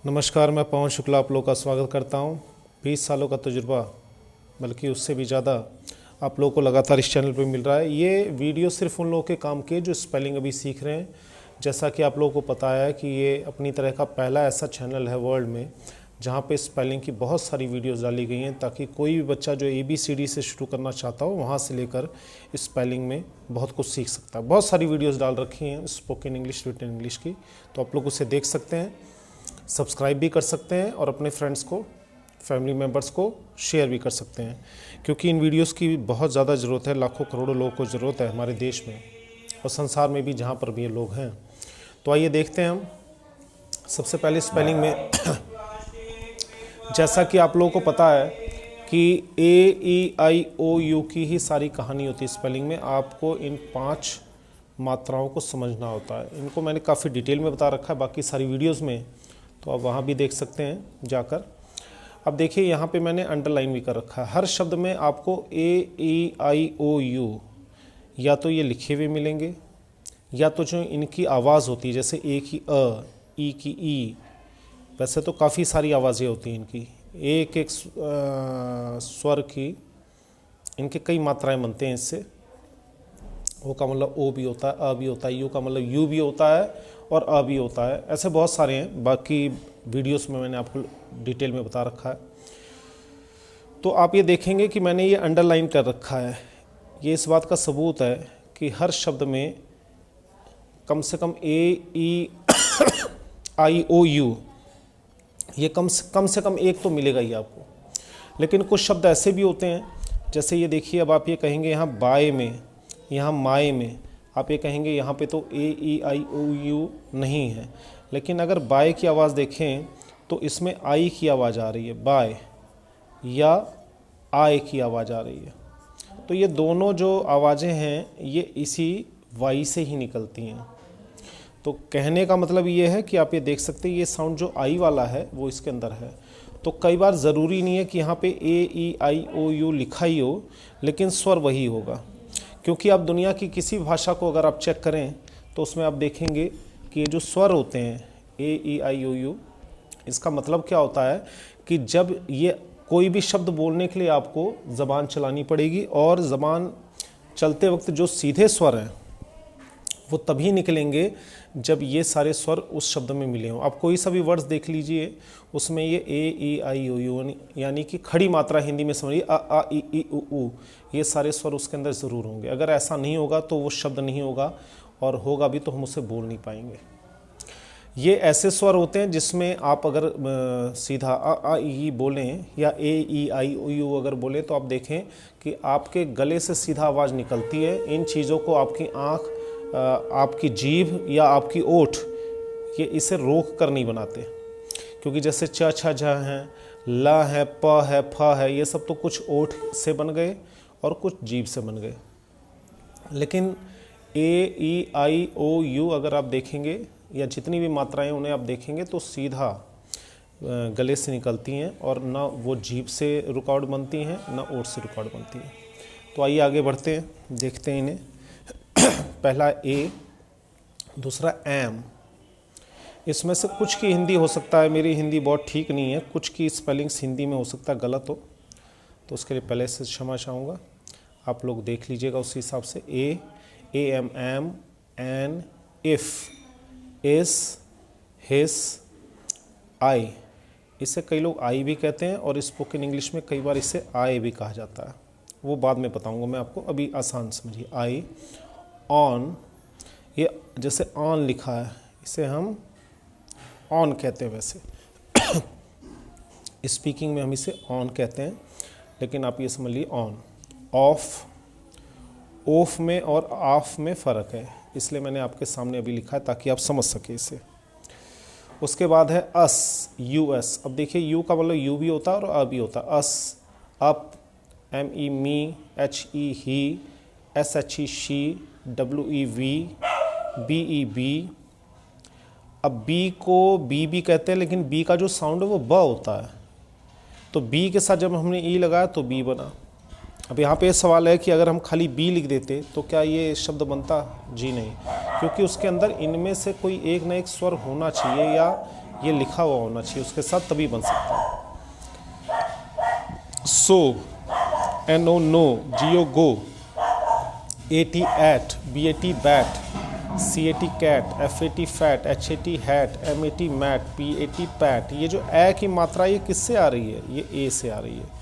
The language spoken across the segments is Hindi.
नमस्कार, मैं पवन शुक्ला आप लोग का स्वागत करता हूं। 20 सालों का तजुर्बा, बल्कि उससे भी ज़्यादा आप लोगों को लगातार इस चैनल पे मिल रहा है। ये वीडियो सिर्फ उन लोगों के काम के जो स्पेलिंग अभी सीख रहे हैं। जैसा कि आप लोगों को पता है कि ये अपनी तरह का पहला ऐसा चैनल है वर्ल्ड में जहाँ पे स्पेलिंग की बहुत सारी वीडियोस डाली गई हैं, ताकि कोई भी बच्चा जो ABCD से शुरू करना चाहता हो वहाँ से लेकर स्पेलिंग में बहुत कुछ सीख सकता है। बहुत सारी वीडियोस डाल रखी हैं स्पोकन इंग्लिश, रिटन इंग्लिश की, तो आप लोग उसे देख सकते हैं, सब्सक्राइब भी कर सकते हैं और अपने फ्रेंड्स को, फैमिली मेम्बर्स को शेयर भी कर सकते हैं, क्योंकि इन वीडियोस की बहुत ज़्यादा ज़रूरत है। लाखों करोड़ों लोगों को ज़रूरत है हमारे देश में और संसार में भी, जहाँ पर भी ये लोग हैं। तो आइए देखते हैं हम। सबसे पहले स्पेलिंग में जैसा कि आप लोगों को पता है कि AEIOU की ही सारी कहानी होती है स्पेलिंग में। आपको इन 5 मात्राओं को समझना होता है। इनको मैंने काफ़ी डिटेल में बता रखा है बाकी सारी वीडियोस में, तो आप वहाँ भी देख सकते हैं जाकर। अब देखिए, यहाँ पे मैंने अंडरलाइन भी कर रखा है। हर शब्द में आपको AEIOU या तो ये लिखे हुए मिलेंगे, या तो जो इनकी आवाज़ होती है, जैसे A की अ, ई की ई, वैसे तो काफ़ी सारी आवाज़ें होती हैं इनकी, एक एक स्वर की इनके कई मात्राएं बनते हैं इससे। ओ का मतलब ओ भी होता है, अ भी होता है, यू का मतलब यू भी होता है और अ भी होता है। ऐसे बहुत सारे हैं, बाकी वीडियोस में मैंने आपको डिटेल में बता रखा है। तो आप ये देखेंगे कि मैंने ये अंडरलाइन कर रखा है। ये इस बात का सबूत है कि हर शब्द में कम से कम AEIOU ये कम से कम एक तो मिलेगा ही आपको। लेकिन कुछ शब्द ऐसे भी होते हैं, जैसे ये देखिए, अब आप ये कहेंगे यहाँ बाय में, यहाँ माए में, आप ये कहेंगे यहाँ पे तो AEIOU नहीं है। लेकिन अगर बाय की आवाज़ देखें तो इसमें आई की आवाज़ आ रही है, बाय, या आय की आवाज़ आ रही है। तो ये दोनों जो आवाज़ें हैं ये इसी वाई से ही निकलती हैं। तो कहने का मतलब ये है कि आप ये देख सकते हैं, ये साउंड जो आई वाला है वो इसके अंदर है। तो कई बार ज़रूरी नहीं है कि यहाँ पे AEIOU लिखा ही हो, लेकिन स्वर वही होगा। क्योंकि आप दुनिया की किसी भाषा को अगर आप चेक करें तो उसमें आप देखेंगे कि ये जो स्वर होते हैं AEIOU, इसका मतलब क्या होता है कि जब ये कोई भी शब्द बोलने के लिए आपको ज़बान चलानी पड़ेगी, और ज़बान चलते वक्त जो सीधे स्वर हैं वो तभी निकलेंगे जब ये सारे स्वर उस शब्द में मिले हों। आप कोई सा भी वर्ड्स देख लीजिए, उसमें ये AEIOU यानी कि खड़ी मात्रा हिंदी में समझिए, अ आ इ ई उ ऊ, ये सारे स्वर उसके अंदर ज़रूर होंगे। अगर ऐसा नहीं होगा तो वो शब्द नहीं होगा, और होगा भी तो हम उसे बोल नहीं पाएंगे। ये ऐसे स्वर होते हैं जिसमें आप अगर सीधा अ आ इ ई बोलें या AEIOU अगर बोलें तो आप देखें कि आपके गले से सीधा आवाज़ निकलती है। इन चीज़ों को आपकी आँख, आपकी जीभ या आपकी ओठ, ये इसे रोक कर नहीं बनाते। क्योंकि जैसे च छ झ हैं, ल है, प है, फ है, ये सब तो कुछ ओठ से बन गए और कुछ जीभ से बन गए। लेकिन AEIOU अगर आप देखेंगे, या जितनी भी मात्राएं उन्हें आप देखेंगे, तो सीधा गले से निकलती हैं, और ना वो जीभ से रुकावट बनती हैं, ना ओठ से रुकावट बनती है। तो आइए आगे बढ़ते हैं, देखते हैं इन्हें। पहला ए, दूसरा एम। इसमें से कुछ की हिंदी हो सकता है, मेरी हिंदी बहुत ठीक नहीं है, कुछ की स्पेलिंग्स हिंदी में हो सकता है गलत हो, तो उसके लिए पहले से क्षमा चाहूँगा। आप लोग देख लीजिएगा उसी हिसाब से। AM, एम, एन, इफ़, इस, हिस, आई। इसे कई लोग आई भी कहते हैं, और स्पोकन इंग्लिश में कई बार इसे आए भी कहा जाता है, वो बाद में बताऊँगा मैं आपको, अभी आसान समझिए। आई, ऑन, ये जैसे ऑन लिखा है, इसे हम ऑन कहते हैं। वैसे स्पीकिंग में हम इसे ऑन कहते हैं, लेकिन आप ये समझ लीजिए ऑन। ऑफ, ऑफ में और ऑफ में फ़र्क है, इसलिए मैंने आपके सामने अभी लिखा है ताकि आप समझ सके इसे। उसके बाद है अस, US। अब देखिए, यू का मतलब यू भी होता है और अ भी होता है। अस, up, ME me, HE he, SHE she, WE we, BE B. अब बी को बी भी कहते हैं, लेकिन बी का जो साउंड है वो ब होता है, तो बी के साथ जब हमने ई लगाया तो बी बना। अब यहाँ पे सवाल है कि अगर हम खाली बी लिख देते तो क्या ये शब्द बनता? जी नहीं, क्योंकि उसके अंदर इनमें से कोई एक ना एक स्वर होना चाहिए, या ये लिखा हुआ होना चाहिए उसके साथ, तभी बन सकता है। So, NO no, GO go, AT at, BAT bat, CAT cat, FAT fat, HAT hat, MAT mat, PAT pat. ये जो ए की मात्रा ये किससे आ रही है? ये ए से आ रही है।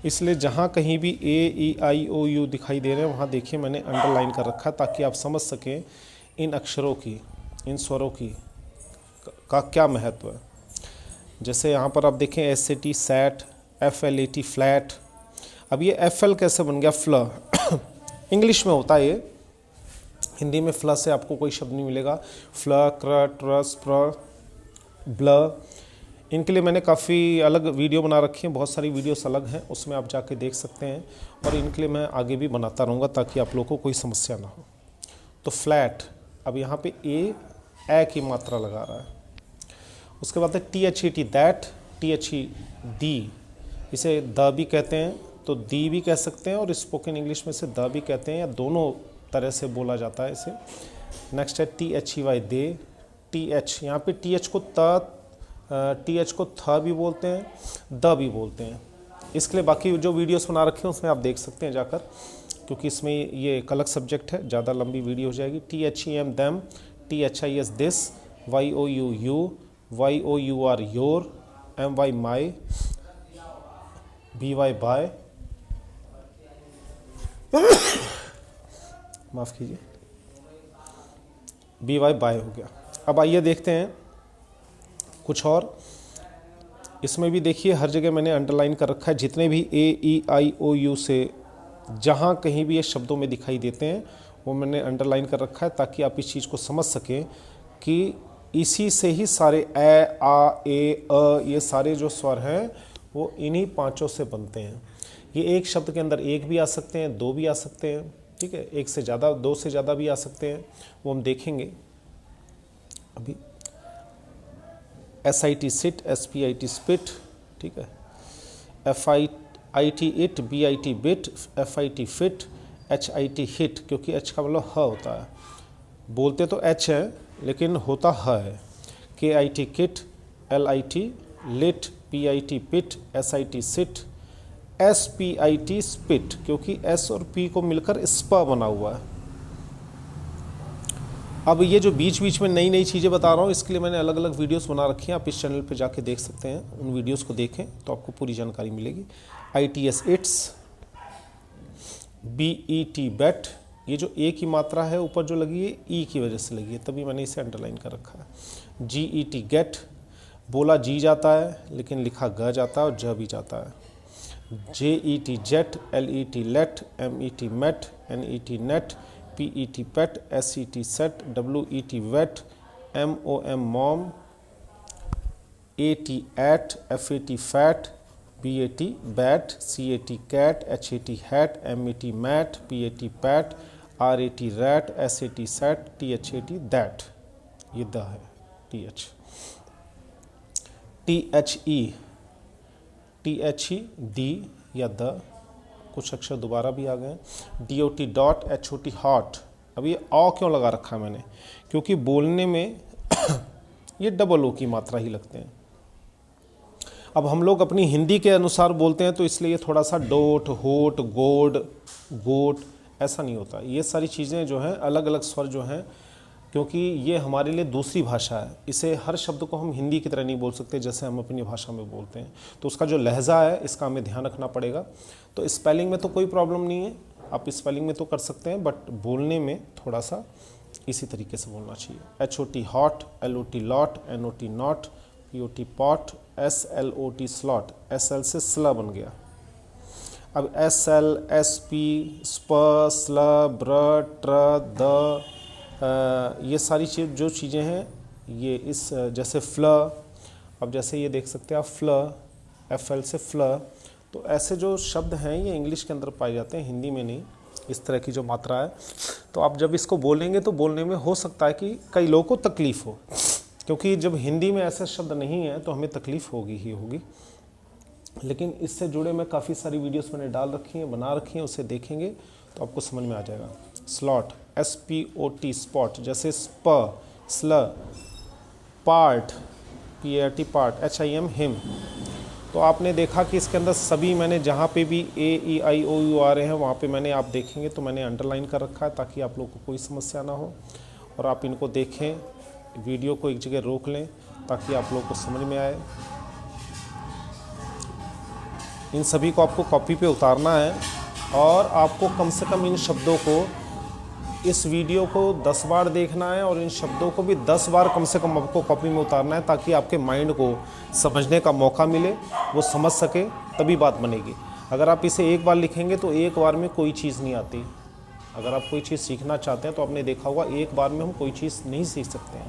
इसलिए जहाँ कहीं भी AEIOU दिखाई दे रहे हैं वहाँ देखिए मैंने अंडरलाइन कर रखा है ताकि आप समझ सकें इन अक्षरों की, इन स्वरों की का क्या महत्व है। जैसे यहाँ पर आप देखें SAT सैट, FLAT फ्लैट। अब ये FL कैसे बन गया? फ्ल। इंग्लिश में होता है ये, हिंदी में फ्ल से आपको कोई शब्द नहीं मिलेगा। फ्ल, क्र, ट्रस, प्र, ब्ल। इनके लिए मैंने काफ़ी अलग वीडियो बना रखी हैं, बहुत सारी वीडियोस अलग हैं, उसमें आप जाके देख सकते हैं। और इनके लिए मैं आगे भी बनाता रहूँगा ताकि आप लोगों को कोई समस्या ना हो। तो फ्लैट, अब यहाँ पे ए की मात्रा लगा रहा है। उसके बाद है THET दैट, THE दी, इसे द भी कहते हैं तो दी भी कह सकते हैं, और स्पोकन इंग्लिश में से द भी कहते हैं, या दोनों तरह से बोला जाता है इसे। नेक्स्ट है THEY दे, TH, यहाँ पे TH को TH को थ भी बोलते हैं, द भी बोलते हैं। इसके लिए बाकी जो वीडियोस बना रखे हैं उसमें आप देख सकते हैं जाकर, क्योंकि इसमें ये एक अलग सब्जेक्ट है, ज़्यादा लंबी वीडियो हो जाएगी। THEM them, THIS this, YOU you, YOUR your, MY my, BY by, माफ़ कीजिए, BY बाय हो गया। अब आइए देखते हैं कुछ और। इसमें भी देखिए हर जगह मैंने अंडरलाइन कर रखा है, जितने भी AEIOU से जहाँ कहीं भी ये शब्दों में दिखाई देते हैं वो मैंने अंडरलाइन कर रखा है ताकि आप इस चीज़ को समझ सकें कि इसी से ही सारे ए, आ, ए, अ, ये सारे जो स्वर हैं वो इन्हीं पांचों से बनते हैं। ये एक शब्द के अंदर एक भी आ सकते हैं, दो भी आ सकते हैं, ठीक है, एक से ज़्यादा, दो से ज़्यादा भी आ सकते हैं, वो हम देखेंगे अभी। SIT सिट, SPIT स्पिट, ठीक है, FIT it, BIT bit, FIT fit, HIT hit, क्योंकि H का मतलब ह होता है, बोलते तो H है लेकिन होता ह है। KIT kit, LIT lit, PIT pit, SIT sit, SPIT spit, क्योंकि S और P को मिलकर स्प बना हुआ है। अब ये जो बीच बीच में नई नई चीज़ें बता रहा हूँ इसके लिए मैंने अलग अलग वीडियोस बना रखी हैं, आप इस चैनल पे जाके देख सकते हैं, उन वीडियोस को देखें तो आपको पूरी जानकारी मिलेगी। ITS इट्स, BET बेट, ये जो ए की मात्रा है ऊपर जो लगी है ई की वजह से लगी है, तभी मैंने इसे अंडरलाइन कर रखा है। GET गेट, बोला जी जाता है लेकिन लिखा ग जाता है और ज भी जाता है। JET jet, LET let, MET met, NET net, PET pet, SET set, WET wet, MOM mom, AT at, FAT fat, BAT bat, CAT cat, HAT hat, MET mat, PAT pat, RAT rat, SAT sat, THAT that, ये द है TH। THE दी या द, कुछ अक्षर दोबारा भी आ गए। DOT dot, HOT hot. अब ये औ क्यों लगा रखा है मैंने? क्योंकि बोलने में ये डबल ओ की मात्रा ही लगते हैं। अब हम लोग अपनी हिंदी के अनुसार बोलते हैं तो इसलिए ये थोड़ा सा डोट, होट, गोड, गोट ऐसा नहीं होता। ये सारी चीज़ें जो हैं अलग अलग स्वर जो हैं, क्योंकि ये हमारे लिए दूसरी भाषा है, इसे हर शब्द को हम हिंदी की तरह नहीं बोल सकते जैसे हम अपनी भाषा में बोलते हैं, तो उसका जो लहजा है इसका हमें ध्यान रखना पड़ेगा। तो स्पेलिंग में तो कोई प्रॉब्लम नहीं है, आप स्पेलिंग में तो कर सकते हैं, बट बोलने में थोड़ा सा इसी तरीके से बोलना चाहिए। HOT hot, LOT lot, NOT not, POT pot, SLOT slot, SL से स्ल बन गया। अब SL, SP, स्प, स्ल, ब्र, ट्र, द, ये सारी जो चीज़ें हैं ये इस जैसे फ्ल, अब जैसे ये देख सकते हैं आप फ्ल, FL से फ्ल, तो ऐसे जो शब्द हैं ये इंग्लिश के अंदर पाए जाते हैं, हिंदी में नहीं, इस तरह की जो मात्रा है। तो आप जब इसको बोलेंगे तो बोलने में हो सकता है कि कई लोगों को तकलीफ़ हो, क्योंकि जब हिंदी में ऐसे शब्द नहीं हैं तो हमें तकलीफ़ होगी ही होगी। लेकिन इससे जुड़े मैं काफ़ी सारी वीडियोस मैंने डाल रखी हैं, बना रखी हैं, उसे देखेंगे तो आपको समझ में आ जाएगा। स्लॉट, SPOT स्पॉट, जैसे स्प, स्ल, part, PART part, HIM him. तो आपने देखा कि इसके अंदर सभी मैंने जहाँ पे भी AEIOU आ रहे हैं वहाँ पे मैंने, आप देखेंगे तो मैंने अंडरलाइन कर रखा है ताकि आप लोग को कोई समस्या ना हो और आप इनको देखें, वीडियो को एक जगह रोक लें ताकि आप लोग को समझ में आए। इन सभी को आपको कॉपी पे उतारना है और आपको कम से कम इन शब्दों को, इस वीडियो को 10 बार देखना है और इन शब्दों को भी 10 बार कम से कम आपको कॉपी में उतारना है ताकि आपके माइंड को समझने का मौका मिले, वो समझ सके, तभी बात बनेगी। अगर आप इसे एक बार लिखेंगे तो एक बार में कोई चीज़ नहीं आती। अगर आप कोई चीज़ सीखना चाहते हैं तो आपने देखा होगा एक बार में हम कोई चीज़ नहीं सीख सकते हैं।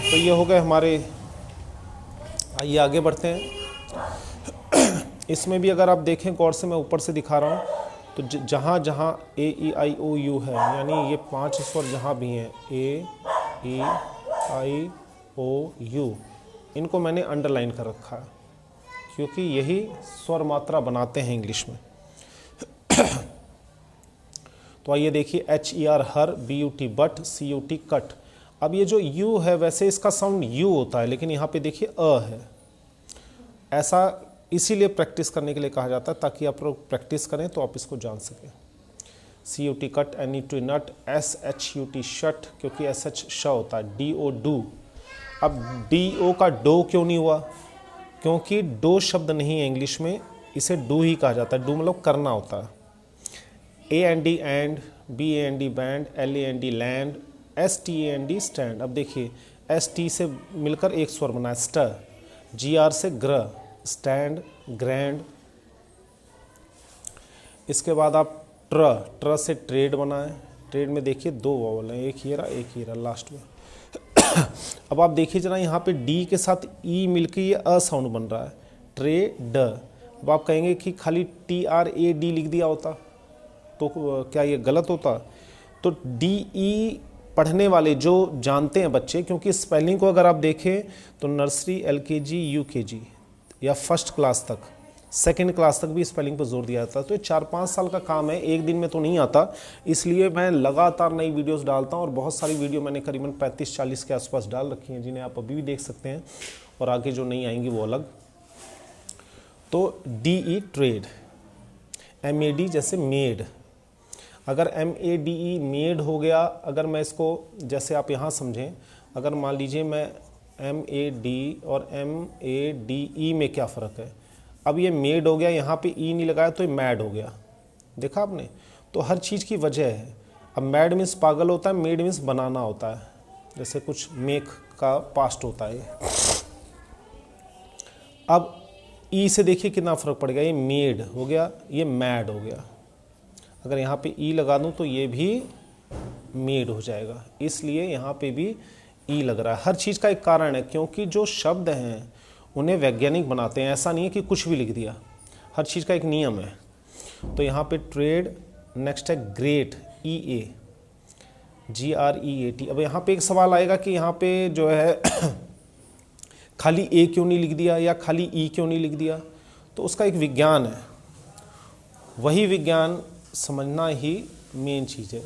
तो ये हो गए हमारे, आइए आगे बढ़ते हैं। इसमें भी अगर आप देखें गौर से, मैं ऊपर से दिखा रहा हूँ, तो जहाँ जहाँ AEIOU है, यानी ये 5 स्वर जहाँ भी हैं AEIOU, इनको मैंने अंडरलाइन कर रखा है क्योंकि यही स्वर मात्रा बनाते हैं इंग्लिश में। तो आइए देखिए, HER her, BUT but, CUT cut. अब ये जो U है वैसे इसका साउंड U होता है, लेकिन यहाँ पे देखिए अ है। ऐसा इसीलिए प्रैक्टिस करने के लिए कहा जाता है ताकि आप लोग प्रैक्टिस करें तो आप इसको जान सकें। CUT कट, NET नट, SHUT शट, क्योंकि SH श होता है। DO do. अब DO का डो क्यों नहीं हुआ? क्योंकि डो शब्द नहीं है इंग्लिश में, इसे डू ही कहा जाता है। डू मतलब करना होता है। AND and, BAND band, LAND land, STAND stand. अब देखिए ST से मिलकर एक स्वर बना है स्ट, GR से ग्र, स्टैंड, ग्रैंड। इसके बाद आप ट्र से ट्रेड बना है। ट्रेड में देखिए 2 वॉवल हैं, एक ही रहा लास्ट में। अब आप देखिए जरा, यहाँ पे डी के साथ ई मिलकर ये अ साउंड बन रहा है, ट्रेड। अब आप कहेंगे कि खाली TRAD लिख दिया होता तो क्या ये गलत होता? तो DE पढ़ने वाले जो जानते हैं बच्चे, क्योंकि स्पेलिंग को अगर आप देखें तो नर्सरी, LKG, UKG या फर्स्ट क्लास तक, सेकंड क्लास तक भी स्पेलिंग पर जोर दिया जाता है। तो ये 4-5 साल का काम है, एक दिन में तो नहीं आता। इसलिए मैं लगातार नई वीडियोस डालता हूँ और बहुत सारी वीडियो मैंने करीबन 35-40 के आसपास डाल रखी हैं, जिन्हें आप अभी भी देख सकते हैं और आगे जो नहीं आएंगी वो अलग। तो DE ट्रेड, MAD जैसे मेड। अगर MADE मेड हो गया, अगर मैं इसको जैसे आप यहाँ समझें, अगर मान लीजिए मैं MAD और MADE में क्या फ़र्क है? अब ये मेड हो गया, यहाँ पे ई नहीं लगाया तो ये मैड हो गया। देखा आपने? तो हर चीज़ की वजह है। अब मैड मीन्स पागल होता है, मेड मीन्स बनाना होता है। जैसे कुछ मेक का पास्ट होता है। अब ई से देखिए कितना फ़र्क पड़ गया, ये मेड हो गया, ये मैड हो गया। अगर यहाँ पे ई लगा दूँ तो ये भी मेड हो जाएगा, इसलिए यहाँ पे भी ई लग रहा है। हर चीज़ का एक कारण है, क्योंकि जो शब्द हैं उन्हें वैज्ञानिक बनाते हैं। ऐसा नहीं है कि कुछ भी लिख दिया, हर चीज़ का एक नियम है। तो यहाँ पे ट्रेड, नेक्स्ट है ग्रेट, EA, GREAT। अब यहाँ पे एक सवाल आएगा कि यहाँ पे जो है खाली ए क्यों नहीं लिख दिया या खाली ई क्यों नहीं लिख दिया? तो उसका एक विज्ञान है, वही विज्ञान समझना ही मेन चीज़ है।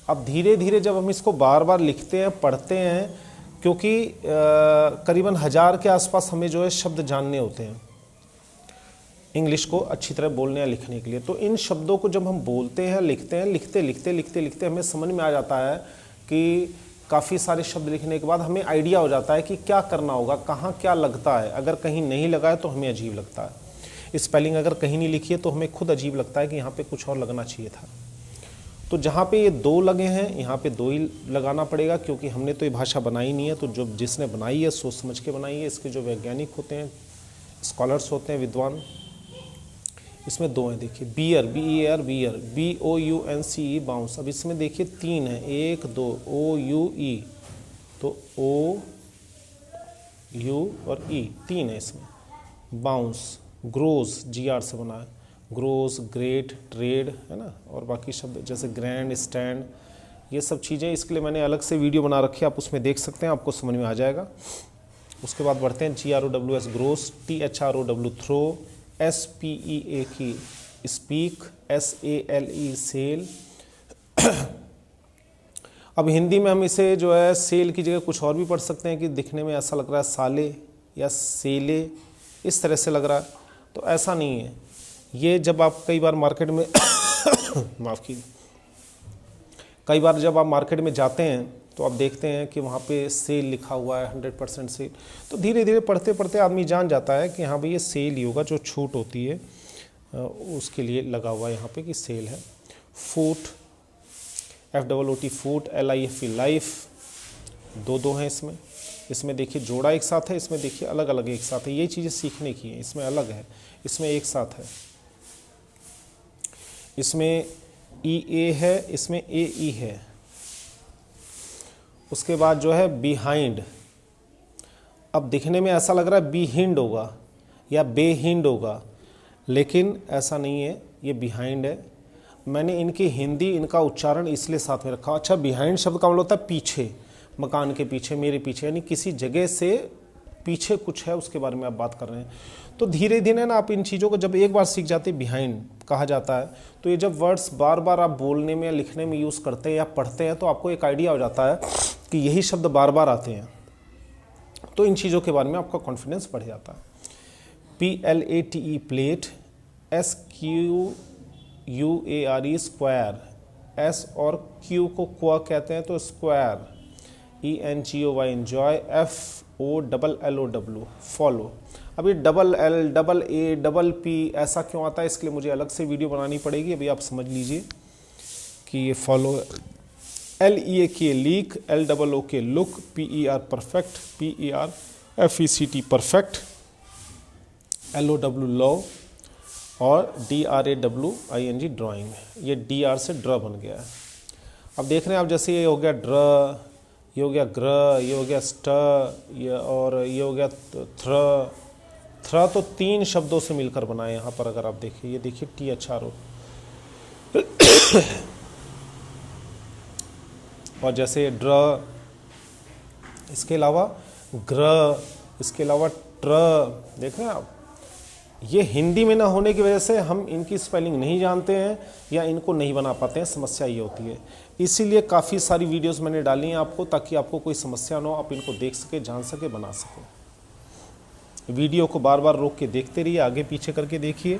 अब धीरे धीरे जब हम इसको बार बार लिखते हैं, पढ़ते हैं, क्योंकि करीबन 1000 के आसपास हमें जो है शब्द जानने होते हैं इंग्लिश को अच्छी तरह बोलने या लिखने के लिए। तो इन शब्दों को जब हम बोलते हैं, लिखते हैं, लिखते हमें समझ में आ जाता है कि काफ़ी सारे शब्द लिखने के बाद हमें आइडिया हो जाता है कि क्या करना होगा, कहाँ क्या लगता है। अगर कहीं नहीं लगा है तो हमें अजीब लगता है। स्पेलिंग अगर कहीं नहीं लिखी है तो हमें खुद अजीब लगता है कि यहाँ पे कुछ और लगना चाहिए था। तो जहाँ पे ये 2 लगे हैं, यहाँ पे 2 ही लगाना पड़ेगा, क्योंकि हमने तो ये भाषा बनाई नहीं है। तो जो जिसने बनाई है सोच समझ के बनाई है। इसके जो वैज्ञानिक होते हैं, स्कॉलर्स होते हैं, विद्वान, इसमें 2 हैं। देखिए bear, BER bear, BOUNCE bounce. अब इसमें देखिए 3 है, 1 2, OUE, तो O U और E 3 है इसमें। बाउंस, ग्रोज, GR से बना है, ग्रोज, ग्रेट, ट्रेड, है ना। और बाकी शब्द जैसे ग्रैंड, स्टैंड, ये सब चीज़ें, इसके लिए मैंने अलग से वीडियो बना रखी है, आप उसमें देख सकते हैं, आपको समझ में आ जाएगा। उसके बाद बढ़ते हैं GROWS grows, THROW throw, SPEAK speak, SALE sale. अब हिंदी में हम इसे जो है सेल की जगह कुछ और भी पढ़ सकते हैं कि दिखने में ऐसा लग रहा है साले या सेले, इस तरह से लग रहा है, तो ऐसा नहीं है। ये जब आप कई बार मार्केट में माफ़ कीजिए, कई बार जब आप मार्केट में जाते हैं तो आप देखते हैं कि वहाँ पे सेल लिखा हुआ है, 100% सेल, तो धीरे धीरे पढ़ते पढ़ते आदमी जान जाता है कि हाँ भाई ये सेल ही होगा, जो छूट होती है उसके लिए लगा हुआ है यहाँ पे कि सेल है। फूट, FOOT फूट, LIFE लाइफ, दो हैं इसमें। इसमें देखिए जोड़ा एक साथ है, इसमें देखिए अलग अलग एक साथ है। ये चीज़ें सीखने की हैं, इसमें अलग है, इसमें एक साथ है। इसमें EA है, इसमें AE है। उसके बाद जो है बिहाइंड, अब दिखने में ऐसा लग रहा है बिहिंड होगा या बेहिंड होगा, लेकिन ऐसा नहीं है, ये बिहाइंड है। मैंने इनकी हिंदी, इनका उच्चारण इसलिए साथ में रखा। अच्छा, बिहाइंड शब्द का मतलब होता है पीछे, मकान के पीछे, मेरे पीछे, यानी किसी जगह से पीछे कुछ है उसके बारे में आप बात कर रहे हैं। तो धीरे धीरे ना आप इन चीज़ों को जब एक बार सीख जाते हैं, बिहाइंड कहा जाता है, तो ये जब वर्ड्स बार बार आप बोलने में या लिखने में यूज़ करते हैं या पढ़ते हैं तो आपको एक आइडिया हो जाता है कि यही शब्द बार बार आते हैं, तो इन चीज़ों के बारे में आपका कॉन्फिडेंस बढ़ जाता है। PLATE plate, SQUARE square, S और Q को क्वा कहते हैं तो square, ENGOY enjoy, FOLLOW follow. अब ये AA, ऐसा क्यों आता है, इसके लिए मुझे अलग से वीडियो बनानी पड़ेगी, अभी आप समझ लीजिए कि ये follow. LEAK leak, LOOK look, PER perfect, PERFECT perfect, LOW law और DRAWING ड्राइंग। ये DR से ड्र बन गया है। अब देख रहे हैं आप, जैसे ये हो गया ड्र, ये हो गया ग्र, ये हो गया स्ट, ये और ये हो गया थ्र। थ्र तो 3 शब्दों से मिलकर बना है यहाँ पर, अगर आप देखिए, ये देखिए THRO और जैसे ड्र, इसके अलावा ग्र, इसके अलावा ट्र। देख रहे हैं आप, ये हिंदी में ना होने की वजह से हम इनकी स्पेलिंग नहीं जानते हैं या इनको नहीं बना पाते हैं, समस्या ये होती है। इसीलिए काफ़ी सारी वीडियोस मैंने डाली हैं आपको, ताकि आपको कोई समस्या ना हो, आप इनको देख सके, जान सके, बना सके। वीडियो को बार बार रोक के देखते रहिए, आगे पीछे करके देखिए।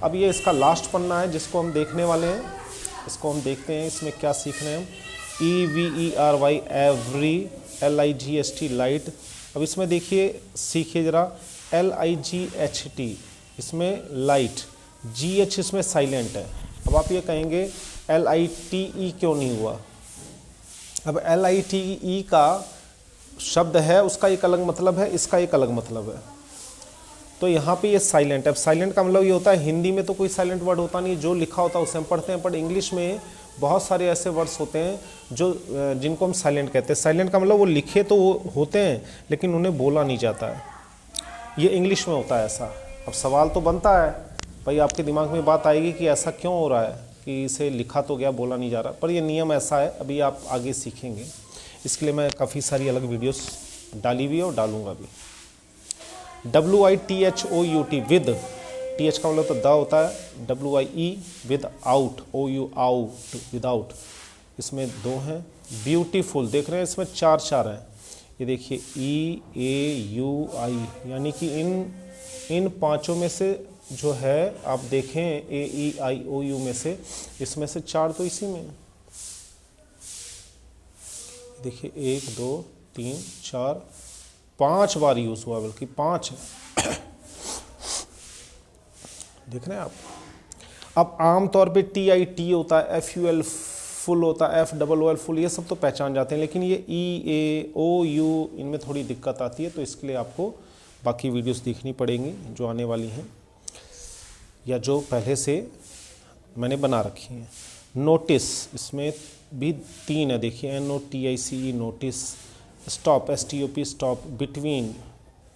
अब ये इसका लास्ट पन्ना है जिसको हम देखने वाले हैं, इसको हम देखते हैं इसमें क्या सीख रहे हैं हम। EVERY every, LIGHT light. अब इसमें देखिए, सीखिए ज़रा, LIGHT इसमें लाइट, GH इसमें साइलेंट है। अब आप ये कहेंगे LITE क्यों नहीं हुआ। अब LITE का शब्द है, उसका एक अलग मतलब है, इसका एक अलग मतलब है, तो यहाँ पे ये साइलेंट है। अब साइलेंट का मतलब ये होता है, हिंदी में तो कोई साइलेंट वर्ड होता नहीं, जो लिखा होता है उसे हम पढ़ते हैं, पर इंग्लिश में बहुत सारे ऐसे वर्ड्स होते हैं जो जिनको हम साइलेंट कहते हैं। साइलेंट का मतलब वो लिखे तो वो होते हैं लेकिन उन्हें बोला नहीं जाता है, ये इंग्लिश में होता है ऐसा। अब सवाल तो बनता है भाई, आपके दिमाग में बात आएगी कि ऐसा क्यों हो रहा है कि इसे लिखा तो गया, बोला नहीं जा रहा, पर ये नियम ऐसा है, अभी आप आगे सीखेंगे। इसके लिए मैं काफ़ी सारी अलग वीडियोस डाली हुई है और डालूंगा भी। WITHOUT विद, TH का मतलब तो द होता है, WIE with out, OU out, without, इसमें 2 हैं। ब्यूटीफुल, देख रहे हैं इसमें 4 हैं, ये देखिए EAUI, यानी कि इन 5 में से जो है आप देखें AEIOU में से, इसमें से 4 तो इसी में है। देखिए 1 2 3 4 5 बार यूज़ हुआ, बल्कि 5 है। देख रहे हैं आप। अब आम तौर पे TIT होता है, FUL फुल होता है, FOOL फुल, ये सब तो पहचान जाते हैं, लेकिन ये EAOU इनमें थोड़ी दिक्कत आती है, तो इसके लिए आपको बाकी वीडियोस देखनी पड़ेंगी जो आने वाली हैं या जो पहले से मैंने बना रखी हैं। नोटिस, इसमें भी 3 है, देखिए NOTICE notice. Stop, STOP stop. Between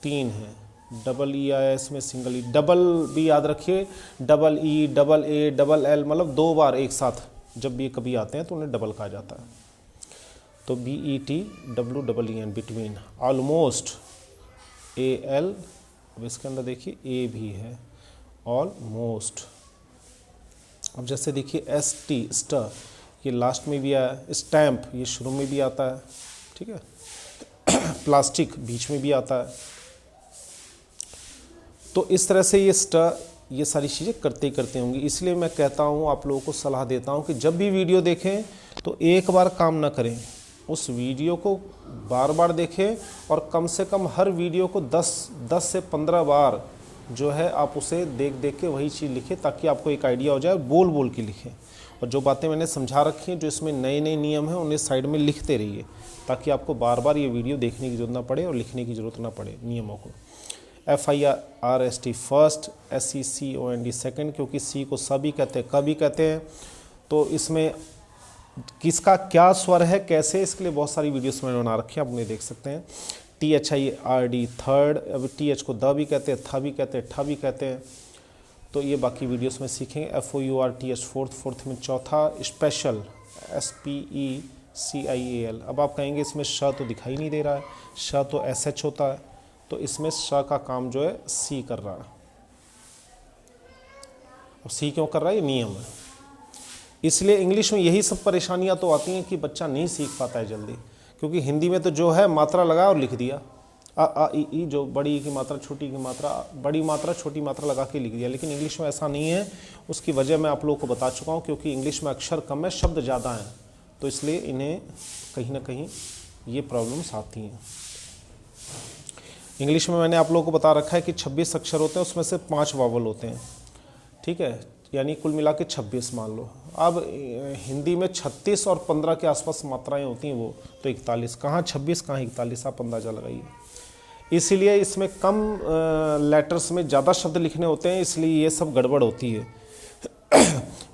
3 है। EEI इसमें सिंगल ई। डबल भी याद रखिए, EE, AA, LL, मतलब 2 बार एक साथ जब भी कभी आते हैं तो उन्हें डबल कहा जाता है। तो BETWEEN बिटवीन। ऑलमोस्ट, AL, अब इसके अंदर देखिए A भी है, ऑलमोस्ट। अब जैसे देखिए ST स्टर, ये लास्ट में भी आया, स्टैम्प ये शुरू में भी आता है, ठीक है, प्लास्टिक बीच में भी आता है। तो इस तरह से ये सारी चीज़ें करते ही करते होंगी। इसलिए मैं कहता हूँ, आप लोगों को सलाह देता हूँ कि जब भी वीडियो देखें तो एक बार काम ना करें, उस वीडियो को बार बार देखें और कम से कम हर वीडियो को 10 से 15 बार जो है आप उसे देख देख के वही चीज़ लिखें, ताकि आपको एक आइडिया हो जाए, बोल बोल के लिखें। और जो बातें मैंने समझा रखी हैं, जो इसमें नए नए नियम हैं, उन्हें साइड में लिखते रहिए, ताकि आपको बार बार ये वीडियो देखने की ज़रूरत ना पड़े और लिखने की ज़रूरत ना पड़े नियमों को। FIRST फर्स्ट, SECOND सेकंड, क्योंकि सी को सभी कहते हैं, कभी कहते हैं। तो इसमें किसका क्या स्वर है कैसे, इसके लिए बहुत सारी वीडियोस मैंने बना रखी है, आप उन्हें देख सकते हैं। THIRD थर्ड, अब TH को द भी कहते हैं, थ भी कहते हैं, ठ भी कहते हैं। तो ये बाकी वीडियोस में सीखेंगे। FOURTH फोर्थ में चौथा, स्पेशल SPECIAL। अब आप कहेंगे इसमें श तो दिखाई नहीं दे रहा है, श तो SH होता है, तो इसमें श का काम जो है सी कर रहा है। और सी क्यों कर रहा है, ये नियम है। इसलिए इंग्लिश में यही सब परेशानियां तो आती हैं कि बच्चा नहीं सीख पाता है जल्दी, क्योंकि हिंदी में तो जो है मात्रा लगाया और लिख दिया, आ ई ई, जो बड़ी की मात्रा छोटी की मात्रा, बड़ी मात्रा छोटी मात्रा लगा के लिख दिया। लेकिन इंग्लिश में ऐसा नहीं है। उसकी वजह मैं आप लोगों को बता चुका हूँ, क्योंकि इंग्लिश में अक्षर कम है, शब्द ज़्यादा हैं, तो इसलिए इन्हें कहीं ना कहीं ये प्रॉब्लम्स आती हैं। इंग्लिश में मैंने आप लोगों को बता रखा है कि 26 अक्षर होते हैं, उसमें से 5 वावल होते हैं, ठीक है, यानी कुल मिला के 26 मान लो। अब हिंदी में 36 और 15 के आसपास मात्राएं होती हैं, वो तो 41, कहाँ 26 कहाँ 41, आप अंदाज़ा लगाइए। इसीलिए इसमें कम लेटर्स में ज़्यादा शब्द लिखने होते हैं, इसलिए ये सब गड़बड़ होती है।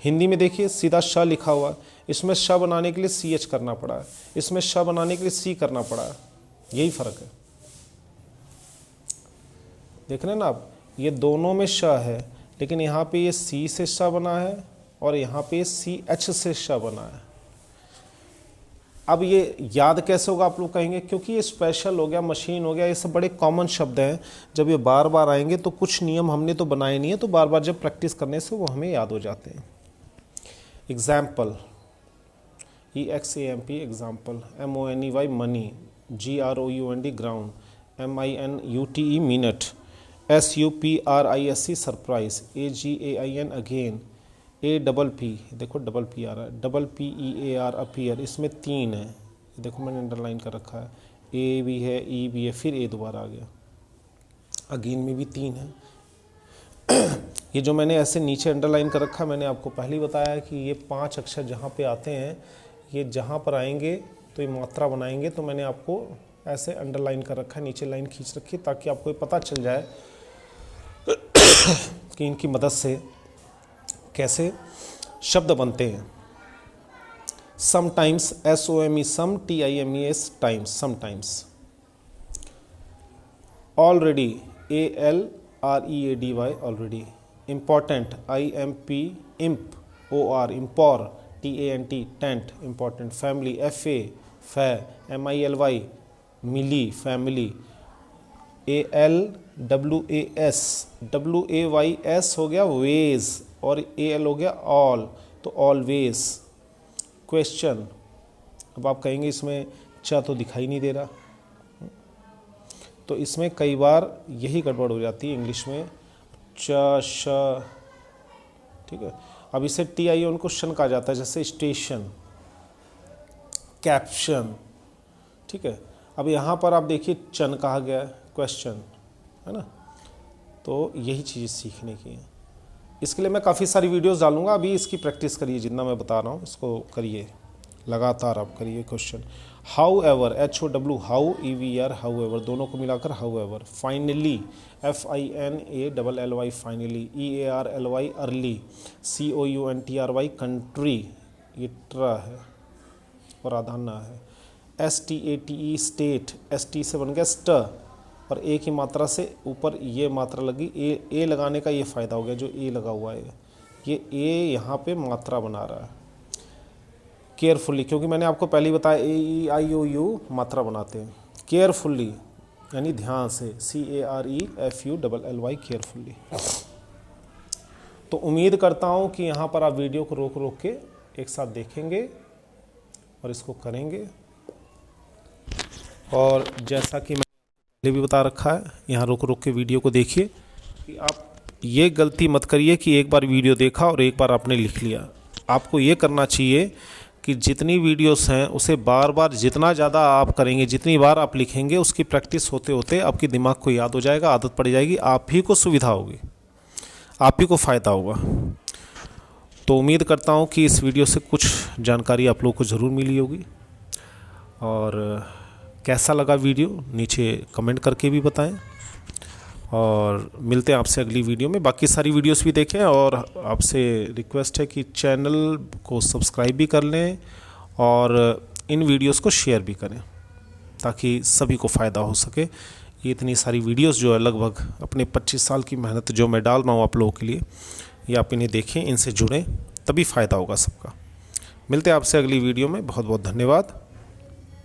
हिंदी में देखिए सीधा श लिखा हुआ है, इसमें श बनाने के लिए CH करना पड़ा है, इसमें श बनाने के लिए C करना पड़ा है, यही फ़र्क है। देख रहे हैं ना आप, ये दोनों में श है, लेकिन यहाँ पे ये C से श बना है और यहाँ पे CH से श बना है। अब ये याद कैसे होगा आप लोग कहेंगे, क्योंकि ये स्पेशल हो गया, मशीन हो गया, ये सब बड़े कॉमन शब्द हैं। जब ये बार बार आएंगे तो कुछ नियम हमने तो बनाए नहीं है, तो बार बार जब प्रैक्टिस करने से वो हमें याद हो जाते हैं। Example, EXAMP example, MONEY money, GROUND ground, MINUTE minute, SUPRISE surprise, AGAIN again, APP देखो डबल P आ रहा है, PPEAR अपीयर, इसमें 3 है, देखो मैंने अंडरलाइन कर रखा है, A भी है, E भी है, फिर A दोबारा आ गया, अगेन में भी 3 है। ये जो मैंने ऐसे नीचे अंडरलाइन कर रखा है, मैंने आपको पहले ही बताया कि ये 5 अक्षर जहाँ पे आते हैं, ये जहाँ पर आएंगे तो ये मात्रा बनाएंगे, तो मैंने आपको ऐसे अंडरलाइन कर रखा है, नीचे लाइन खींच रखी है, ताकि आपको ये पता चल जाए कि इनकी मदद से कैसे शब्द बनते हैं। Sometimes, SOME some, TIMES times, sometimes. Already, ALREADY already. Important, IMP imp, OR impor, TANT tant important. Family, FA fa, MILY mily family. WAS हो गया वेज, और AL हो गया ऑल, तो ऑलवेज। क्वेश्चन, अब आप कहेंगे इसमें च तो दिखाई नहीं दे रहा, तो इसमें कई बार यही गड़बड़ हो जाती है इंग्लिश में, च श, ठीक है। अब इसे TION क्वेश्चन कहा जाता है, जैसे स्टेशन, कैप्शन, ठीक है। अब यहाँ पर आप देखिए चन कहा गया है, क्वेश्चन, है ना। तो यही चीज़ सीखने की है। इसके लिए मैं काफ़ी सारी वीडियोस डालूंगा, अभी इसकी प्रैक्टिस करिए, जितना मैं बता रहा हूँ इसको करिए, लगातार आप करिए। Question, how ever, HOW, how, EVER, how ever, दोनों को मिलाकर how ever. Finally, FINALLY finally, EARLY early, COUNTRY country, ये ट्र है और आधा ना है। STATE स्टेट, ST से बन गया स्ट, और ए की मात्रा से ऊपर ये मात्रा लगी, ए लगाने का ये फ़ायदा हो गया, जो ए लगा हुआ है ये ए यहाँ पे मात्रा बना रहा है। केयरफुली, क्योंकि मैंने आपको पहले ही बताया AEIOU मात्रा बनाते हैं। केयरफुली यानी ध्यान से, CAREFULLY केयरफुली। तो उम्मीद करता हूँ कि यहाँ पर आप वीडियो को रोक रोक के एक साथ देखेंगे और इसको करेंगे। और जैसा कि मैंने पहले भी बता रखा है, यहाँ रुक रुक के वीडियो को देखिए कि आप ये गलती मत करिए कि एक बार वीडियो देखा और एक बार आपने लिख लिया। आपको ये करना चाहिए कि जितनी वीडियोस हैं उसे बार बार जितना ज़्यादा आप करेंगे, जितनी बार आप लिखेंगे, उसकी प्रैक्टिस होते होते आपके दिमाग को याद हो जाएगा, आदत पड़ जाएगी, आप ही को सुविधा होगी, आप ही को फ़ायदा होगा। तो उम्मीद करता हूँ कि इस वीडियो से कुछ जानकारी आप लोगों को ज़रूर मिली होगी। और कैसा लगा वीडियो नीचे कमेंट करके भी बताएं। और मिलते हैं आपसे अगली वीडियो में। बाकी सारी वीडियोस भी देखें और आपसे रिक्वेस्ट है कि चैनल को सब्सक्राइब भी कर लें और इन वीडियोस को शेयर भी करें ताकि सभी को फ़ायदा हो सके। ये इतनी सारी वीडियोस जो है, लगभग अपने 25 साल की मेहनत जो मैं डाल रहा हूँ आप लोगों के लिए, ये आप इन्हें देखें, इनसे जुड़ें, तभी फ़ायदा होगा सबका। मिलते हैं आपसे अगली वीडियो में। बहुत बहुत धन्यवाद।